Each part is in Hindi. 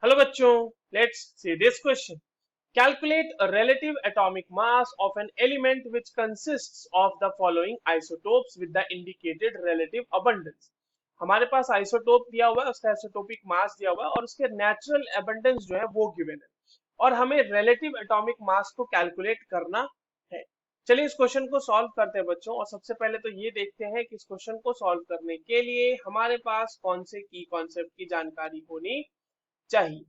हेलो बच्चों, let's see this question. Calculate a relative atomic mass of an element which consists of the following isotopes with the indicated relative abundance. हमारे पास आइसोटोप दिया हुआ है, उसका आइसोटोपिक मास दिया हुआ है और उसके नेचुरल एबंडेंस जो है वो गिवन है और हमें रिलेटिव एटॉमिक मास को कैलकुलेट करना है. चलिए इस क्वेश्चन को सॉल्व करते हैं बच्चों. और सबसे पहले तो ये देखते हैं कि इस क्वेश्चन को सॉल्व करने के लिए हमारे पास कौन से की कॉन्सेप्ट की जानकारी होनी चाहिए.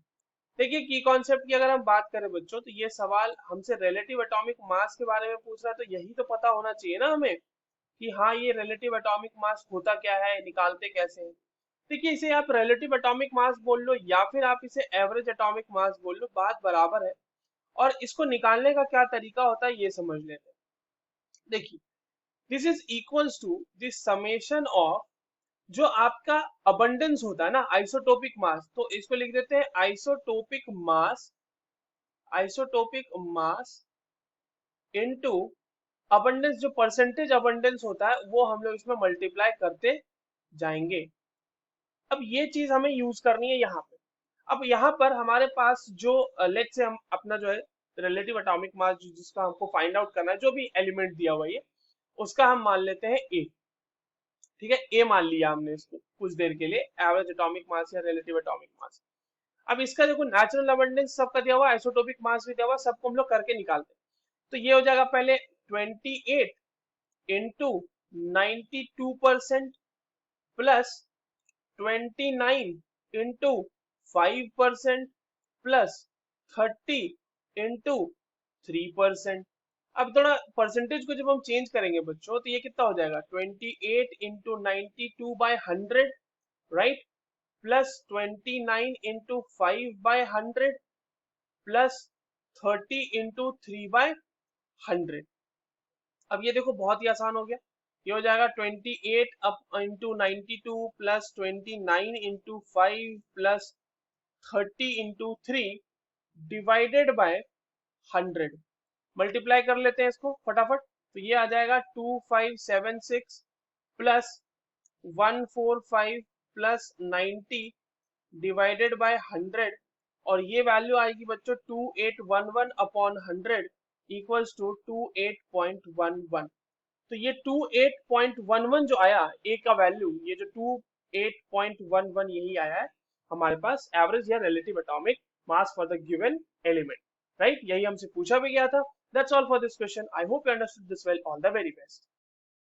देखिए, की कॉन्सेप्ट की अगर हम बात करें बच्चों, तो ये सवाल हमसे रिलेटिव एटॉमिक मास के बारे में पूछ रहा है, तो यही तो पता होना चाहिए ना हमें कि हाँ, ये रिलेटिव एटॉमिक मास होता क्या है, निकालते कैसे हैं. देखिए, इसे आप रिलेटिव एटॉमिक मास बोल लो या फिर आप इसे एवरेज एटॉमिक मास बोल लो, बात बराबर है. और इसको निकालने का क्या तरीका होता है ये समझ लेते हैं. देखिए, this is equals to this summation of जो आपका अबंडेंस होता है ना, आइसोटोपिक मास, तो इसको लिख देते हैं आइसोटोपिक मास इनटू अबंडेंस. जो परसेंटेज अबंडेंस होता है वो हम लोग इसमें मल्टीप्लाई करते जाएंगे. अब ये चीज हमें यूज करनी है यहाँ पे. अब यहाँ पर हमारे पास जो लेट से हम अपना जो है रिलेटिव एटॉमिक मास जिसका हमको फाइंड आउट करना है, जो भी एलिमेंट दिया हुआ है उसका हम मान लेते हैं ए. ठीक है, ए मान लिया हमने इसको कुछ देर के लिए, एवरेज एटॉमिक मास या रिलेटिव एटॉमिक मास. अब इसका देखो नेचुरल अबंडेंस सबका दिया हुआ, आइसोटोपिक मास भी दिया हुआ, सबको हम लोग करके निकालते हैं. तो ये हो जाएगा पहले 28 into 92% plus 29 into 5% plus 30 into 3%. अब थोड़ा परसेंटेज को जब हम चेंज करेंगे बच्चों, तो ये कितना हो जाएगा 28 into 92/100, right, plus 29 into 5/100 plus 30 into 3/100. अब ये देखो बहुत ही आसान हो गया. ये हो जाएगा 28 up into 92 plus 29 into 5 plus 30 into 3 divided by 100. Multiply कर लेते हैं इसको फटाफट. तो ये आ जाएगा 2576 प्लस 145 प्लस 90 डिवाइडेड बाय 100. और ये वैल्यू आएगी बच्चों 2811 अपॉन 100 इक्वल्स टू 28.11. तो ये 28.11 जो आया ए का वैल्यू, ये जो 28.11 यही आया है हमारे पास एवरेज या relative atomic mass for the given element. Right, यही हमसे पूछा भी गया था. That's all for this question. I hope you understood this well. All the very best.